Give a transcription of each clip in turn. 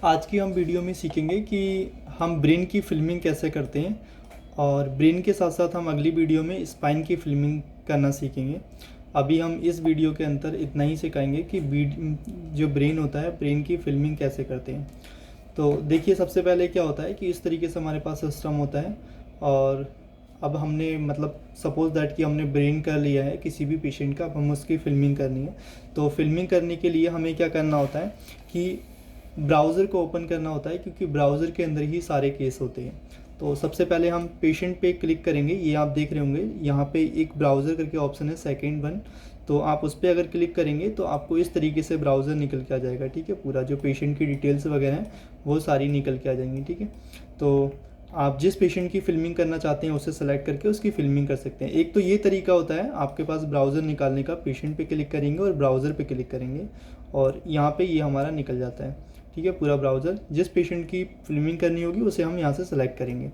आज की हम वीडियो में सीखेंगे कि हम ब्रेन की फिल्मिंग कैसे करते हैं और ब्रेन के साथ साथ हम अगली वीडियो में स्पाइन की फिल्मिंग करना सीखेंगे। अभी हम इस वीडियो के अंदर इतना ही सिखाएंगे कि जो ब्रेन होता है ब्रेन की फिल्मिंग कैसे करते हैं। तो देखिए, सबसे पहले क्या होता है कि इस तरीके से हमारे पास सिस्टम होता है और अब हमने सपोज दैट कि हमने ब्रेन कर लिया है किसी भी पेशेंट का, अब हम उसकी फिल्मिंग करनी है। तो फिल्मिंग करने के लिए हमें क्या करना होता है कि ब्राउज़र को ओपन करना होता है, क्योंकि ब्राउज़र के अंदर ही सारे केस होते हैं। तो सबसे पहले हम पेशेंट पे क्लिक करेंगे। ये आप देख रहे होंगे यहाँ पे एक ब्राउज़र करके ऑप्शन है, सेकेंड वन। तो आप उस पर अगर क्लिक करेंगे तो आपको इस तरीके से ब्राउज़र निकल के आ जाएगा। ठीक है, पूरा जो पेशेंट की डिटेल्स वगैरह हैं वो सारी निकल के आ जाएंगी। ठीक है, तो आप जिस पेशेंट की फिल्मिंग करना चाहते हैं उसे सेलेक्ट करके उसकी फिल्मिंग कर सकते हैं। एक तो ये तरीका होता है आपके पास ब्राउज़र निकालने का, पेशेंट पे क्लिक करेंगे और ब्राउज़र पे क्लिक करेंगे और यहाँ पे ये हमारा निकल जाता है। ठीक है, पूरा ब्राउज़र जिस पेशेंट की फिल्मिंग करनी होगी उसे हम यहाँ से सेलेक्ट करेंगे।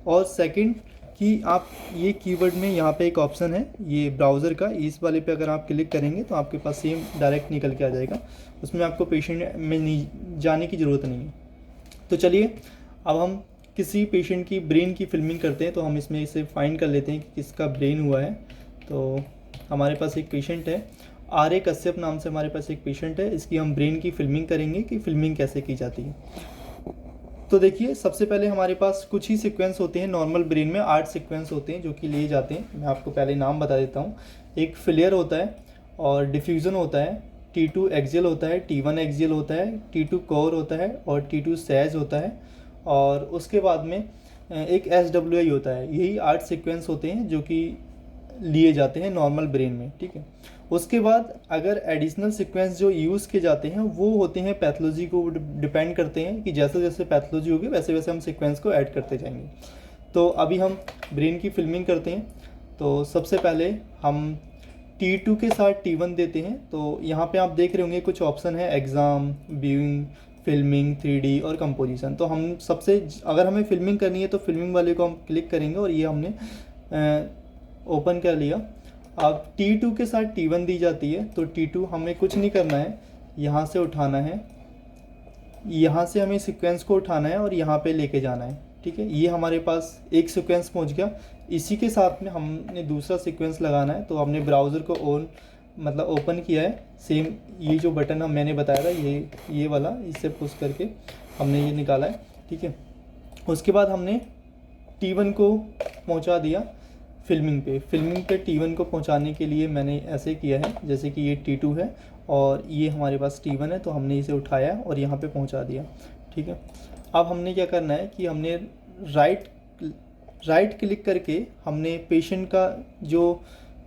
और सेकंड कि आप ये कीवर्ड में यहाँ पे एक ऑप्शन है ये ब्राउज़र का, इस वाले पे अगर आप क्लिक करेंगे तो आपके पास सेम डायरेक्ट निकल के आ जाएगा, उसमें आपको पेशेंट में नहीं जाने की ज़रूरत नहीं है। तो चलिए अब हम किसी पेशेंट की ब्रेन की फिल्मिंग करते हैं। तो हम इसमें इसे फाइंड कर लेते हैं कि किसका ब्रेन हुआ है। तो हमारे पास एक पेशेंट है, आर ए कश्यप नाम से हमारे पास एक पेशेंट है। इसकी हम ब्रेन की फिल्मिंग करेंगे कि फिल्मिंग कैसे की जाती है। तो देखिए, सबसे पहले हमारे पास कुछ ही सीक्वेंस होते हैं। नॉर्मल ब्रेन में 8 सीक्वेंस होते हैं जो कि लिए जाते हैं। मैं आपको पहले नाम बता देता हूँ। एक फ्लेयर होता है और डिफ्यूज़न होता है, T2 एक्सियल होता है, T1 एक्सियल होता है, T2 कोर होता है और T2 सैज होता है। और उसके बाद में एक SWI होता है। यही 8 सीक्वेंस होते हैं जो कि लिए जाते हैं नॉर्मल ब्रेन में। ठीक है, उसके बाद अगर एडिशनल सीक्वेंस जो यूज़ किए जाते हैं वो होते हैं पैथोलॉजी को डिपेंड करते हैं कि जैसे जैसे पैथोलॉजी होगी वैसे वैसे हम सीक्वेंस को ऐड करते जाएंगे। तो अभी हम ब्रेन की फिल्मिंग करते हैं। तो सबसे पहले हम T2 के साथ T1 देते हैं। तो यहाँ पे आप देख रहे होंगे कुछ ऑप्शन है, एग्ज़ाम, व्यूइंग, फिल्मिंग, 3D और कंपोजिशन। तो हम सबसे अगर हमें फिल्मिंग करनी है तो फिल्मिंग वाले को हम क्लिक करेंगे और ये हमने ओपन कर लिया। अब T2 के साथ T1 दी जाती है। तो T2 हमें कुछ नहीं करना है, यहाँ से उठाना है, यहाँ से हमें सीक्वेंस को उठाना है और यहाँ पे लेके जाना है। ठीक है, ये हमारे पास एक सीक्वेंस पहुँच गया। इसी के साथ में हमने दूसरा सीक्वेंस लगाना है। तो हमने ब्राउज़र को ओपन किया है। सेम ये जो बटन मैंने बताया था ये वाला, इससे पुश करके हमने ये निकाला है। ठीक है, उसके बाद हमने T1 को पहुँचा दिया फिल्मिंग पे T1 को पहुंचाने के लिए मैंने ऐसे किया है जैसे कि ये T2 है और ये हमारे पास T1 है। तो हमने इसे उठाया और यहाँ पे पहुंचा दिया। ठीक है, अब हमने क्या करना है कि हमने राइट क्लिक करके हमने पेशेंट का जो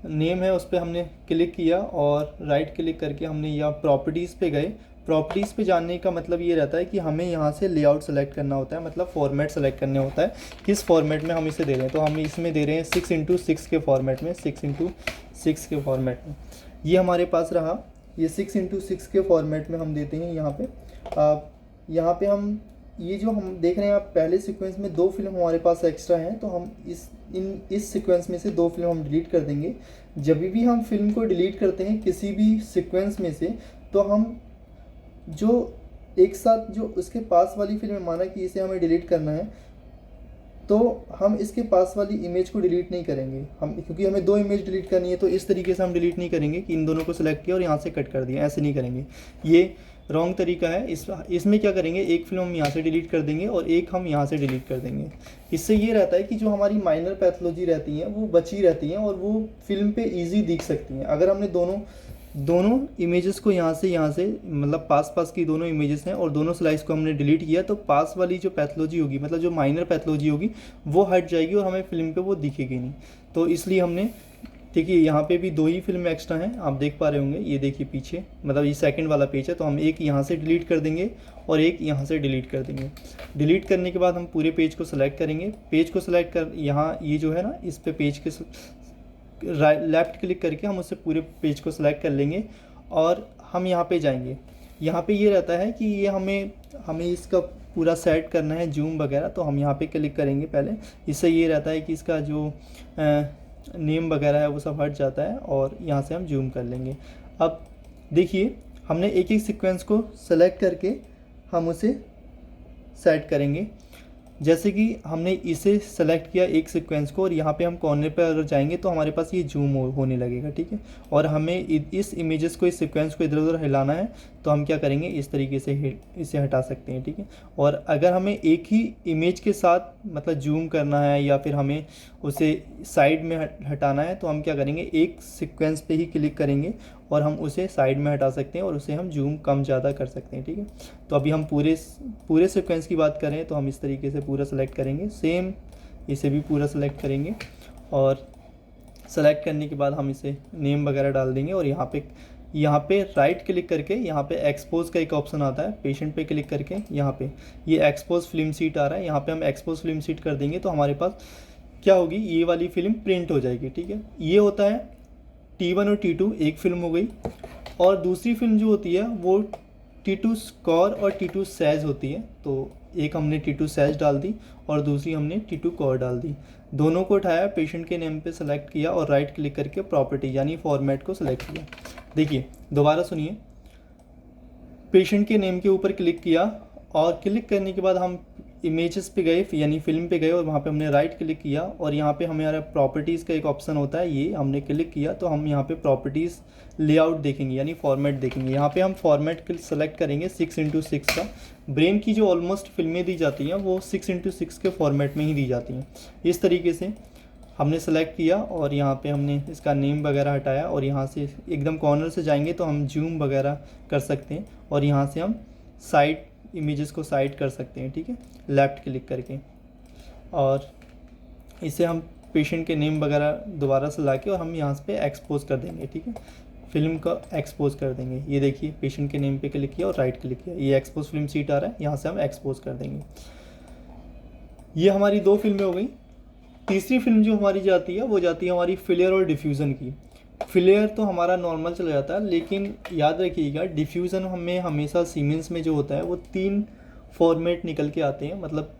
नेम है उस पर हमने क्लिक किया और राइट क्लिक करके हमने यहाँ प्रॉपर्टीज़ पे गए। प्रॉपर्टीज़ पे जाने का मतलब ये रहता है कि हमें यहाँ से लेआउट सेलेक्ट करना होता है, मतलब फॉर्मेट सेलेक्ट करने होता है किस फॉर्मेट में हम इसे दे रहे हैं। तो हम इसमें दे रहे हैं 6x6 के फॉर्मेट में, 6x6 के फॉर्मेट में। ये हमारे पास रहा, ये 6x6 के फॉर्मेट में हम देते हैं। यहाँ पे हम ये जो हम देख रहे हैं, आप पहले सीक्वेंस में 2 फिल्म हमारे पास एक्स्ट्रा हैं। तो हम इस सीक्वेंस में से 2 फिल्म हम डिलीट कर देंगे। जब भी हम फिल्म को डिलीट करते हैं किसी भी सीक्वेंस में से, तो हम जो एक साथ जो उसके पास वाली फिल्म, माना कि इसे हमें डिलीट करना है, तो हम इसके पास वाली इमेज को डिलीट नहीं करेंगे क्योंकि हमें 2 इमेज डिलीट करनी है। तो इस तरीके से हम डिलीट नहीं करेंगे कि इन दोनों को सेलेक्ट किया और यहाँ से कट कर दिया, ऐसे नहीं करेंगे। ये रॉन्ग तरीका है। इसमें क्या करेंगे, एक फिल्म हम यहाँ से डिलीट कर देंगे और एक हम यहाँ से डिलीट कर देंगे। इससे ये रहता है कि जो हमारी माइनर पैथोलॉजी रहती हैं वो बची रहती हैं और वो फिल्म पे ईजी दिख सकती हैं। अगर हमने दोनों इमेजेस को यहाँ से पास की दोनों इमेजेस हैं और दोनों स्लाइस को हमने डिलीट किया, तो पास वाली जो पैथोलॉजी होगी, मतलब जो माइनर पैथोलॉजी होगी, वो हट जाएगी और हमें फिल्म पे वो दिखेगी नहीं। तो इसलिए हमने, देखिए यहाँ पे भी 2 ही फिल्म एक्स्ट्रा हैं, आप देख पा रहे होंगे। ये देखिए पीछे, मतलब ये सेकंड वाला पेज है। तो हम एक यहाँ से डिलीट कर देंगे और एक यहाँ से डिलीट कर देंगे। डिलीट करने के बाद हम पूरे पेज को सेलेक्ट करेंगे। पेज को सेलेक्ट कर यहाँ ये जो है ना, इस पे पेज के लेफ़्ट क्लिक करके हम उससे पूरे पेज को सिलेक्ट कर लेंगे और हम यहाँ पे जाएंगे। यहाँ पे ये रहता है कि ये हमें इसका पूरा सेट करना है, जूम वगैरह। तो हम यहाँ पे क्लिक करेंगे पहले। इससे ये रहता है कि इसका जो नेम वगैरह है वो सब हट जाता है और यहाँ से हम जूम कर लेंगे। अब देखिए, हमने एक एक सीक्वेंस को सेलेक्ट करके हम उसे सेट करेंगे। जैसे कि हमने इसे सेलेक्ट किया एक सीक्वेंस को, और यहाँ पे हम कॉर्नर पे अगर जाएंगे तो हमारे पास ये जूम होने लगेगा, ठीक है। और हमें इस इमेजेस को, इस सीक्वेंस को इधर उधर हिलाना है तो हम क्या करेंगे, इस तरीके से इसे हटा सकते हैं, ठीक है। और अगर हमें एक ही इमेज के साथ मतलब जूम करना है या फिर हमें उसे साइड में हटाना है तो हम क्या करेंगे, एक सीक्वेंस पे ही क्लिक करेंगे और हम उसे साइड में हटा सकते हैं और उसे हम जूम कम ज़्यादा कर सकते हैं, ठीक है। तो अभी हम पूरे सीक्वेंस की बात करें तो हम इस तरीके से पूरा सेलेक्ट करेंगे, सेम इसे भी पूरा सेलेक्ट करेंगे। और सेलेक्ट करने के बाद हम इसे नेम वगैरह डाल देंगे। और यहाँ पे राइट क्लिक करके यहाँ पे एक्सपोज का एक ऑप्शन आता है, पेशेंट पे क्लिक करके यहाँ पे ये एक्सपोज फिल्म सीट आ रहा है, यहाँ पे हम एक्सपोज फिल्म सीट कर देंगे तो हमारे पास क्या होगी, ये वाली फिल्म प्रिंट हो जाएगी, ठीक है। ये होता है T1 और T2 एक फिल्म हो गई। और दूसरी फिल्म जो होती है वो T2 स्कोर और T2 सैज होती है। तो एक हमने T2 सैज डाल दी और दूसरी हमने T2 कोर डाल दी। दोनों को उठाया, पेशेंट के नेम पे सेलेक्ट किया और राइट क्लिक करके प्रॉपर्टी यानी फॉर्मेट को सेलेक्ट किया। देखिए दोबारा सुनिए, पेशेंट के नेम के ऊपर क्लिक किया और क्लिक करने के बाद हम इमेजेस पे गए यानी फिल्म पे गए और वहाँ पे हमने राइट क्लिक किया और यहाँ पे हमारा प्रॉपर्टीज़ का एक ऑप्शन होता है, ये हमने क्लिक किया तो हम यहाँ पे प्रॉपर्टीज़ लेआउट देखेंगे यानी फॉर्मेट देखेंगे। यहाँ पे हम फॉर्मेट सेलेक्ट करेंगे 6x6 का। ब्रेन की जो ऑलमोस्ट फिल्में दी जाती हैं वो 6x6 के फॉर्मेट में ही दी जाती हैं। इस तरीके से हमने सेलेक्ट किया और यहाँ पे हमने इसका नेम वगैरह हटाया और यहाँ से एकदम कॉर्नर से जाएंगे तो हम जूम वगैरह कर सकते हैं और यहाँ से हम साइड इमेजेस को साइड कर सकते हैं, ठीक है, लेफ़्ट क्लिक करके। और इसे हम पेशेंट के नेम वगैरह दोबारा से लाके और हम यहाँ पे एक्सपोज कर देंगे, ठीक है, फिल्म का एक्सपोज कर देंगे। ये देखिए पेशेंट के नेम पे क्लिक किया और राइट क्लिक किया, ये एक्सपोज फिल्म सीट आ रहा है, यहाँ से हम एक्सपोज कर देंगे। ये हमारी 2 फिल्में हो गई। तीसरी फिल्म जो हमारी जाती है वो जाती है हमारी फ्लेयर और डिफ्यूज़न की। फ्लेयर तो हमारा नॉर्मल चला जाता है, लेकिन याद रखिएगा डिफ्यूज़न हमें हमेशा सीमेंस में जो होता है वो 3 फॉर्मेट निकल के आते हैं, मतलब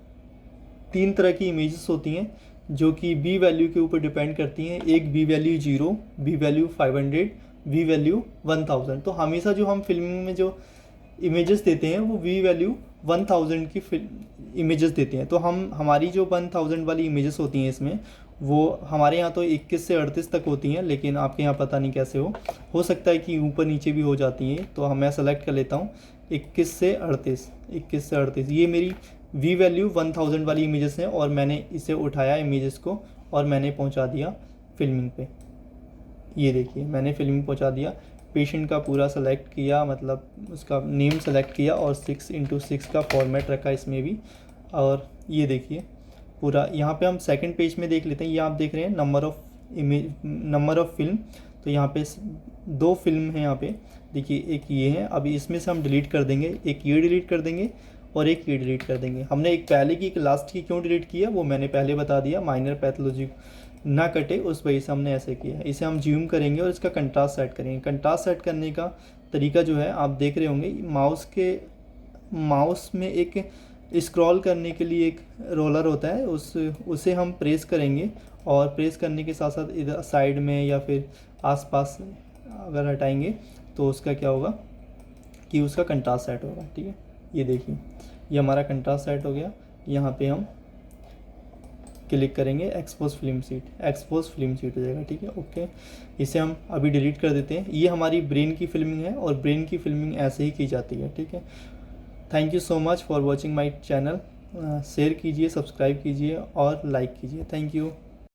3 तरह की इमेजेस होती हैं जो कि बी वैल्यू के ऊपर डिपेंड करती हैं। एक B value 0, B value 500, B value 1000। तो हमेशा जो हम फिल्म में जो इमेजेस देते हैं वो वी वैल्यू 1000 की इमेजेस देते हैं। तो हमारी जो 1000 वाली इमेजेस होती हैं इसमें वो हमारे यहाँ तो 21 से 38 तक होती हैं, लेकिन आपके यहाँ पता नहीं कैसे हो सकता है कि ऊपर नीचे भी हो जाती हैं। तो मैं सेलेक्ट कर लेता हूँ 21 से 38। ये मेरी वी वैल्यू 1000 वाली इमेजेस हैं और मैंने इसे उठाया इमेजेस को और मैंने पहुँचा दिया फिल्मिंग पे। ये देखिए मैंने फिल्मिंग पहुँचा दिया, पेशेंट का पूरा सेलेक्ट किया, मतलब उसका नेम सेलेक्ट किया और 6x6 का फॉर्मेट रखा इसमें भी। और ये देखिए पूरा यहाँ पे हम सेकंड पेज में देख लेते हैं। ये आप देख रहे हैं नंबर ऑफ़ फिल्म। तो यहाँ पे 2 फिल्म हैं, यहाँ पे देखिए एक ये है। अभी इसमें से हम डिलीट कर देंगे, एक ये डिलीट कर देंगे और एक ये डिलीट कर देंगे। हमने एक पहले की एक लास्ट की क्यों डिलीट किया वो मैंने पहले बता दिया, माइनर पैथोलॉजी ना कटे उस वजह से हमने ऐसे किया। इसे हम जूम करेंगे और इसका कंट्रास्ट सेट करेंगे। कंट्रास्ट सेट करने का तरीका जो है आप देख रहे होंगे, माउस में एक स्क्रॉल करने के लिए एक रोलर होता है, उसे हम प्रेस करेंगे और प्रेस करने के साथ साथ इधर साइड में या फिर आसपास अगर हटाएंगे तो उसका क्या होगा कि उसका कंट्रास्ट सेट होगा, ठीक है। ये देखिए ये हमारा कंट्रास्ट सेट हो गया। यहाँ पे हम क्लिक करेंगे एक्सपोज फिल्म सीट हो जाएगा, ठीक है, ओके। इसे हम अभी डिलीट कर देते हैं। ये हमारी ब्रेन की फिल्मिंग है और ब्रेन की फिल्मिंग ऐसे ही की जाती है, ठीक है। Thank you so much for watching my channel. Share कीजिए, सब्सक्राइब कीजिए और लाइक कीजिए। Thank you.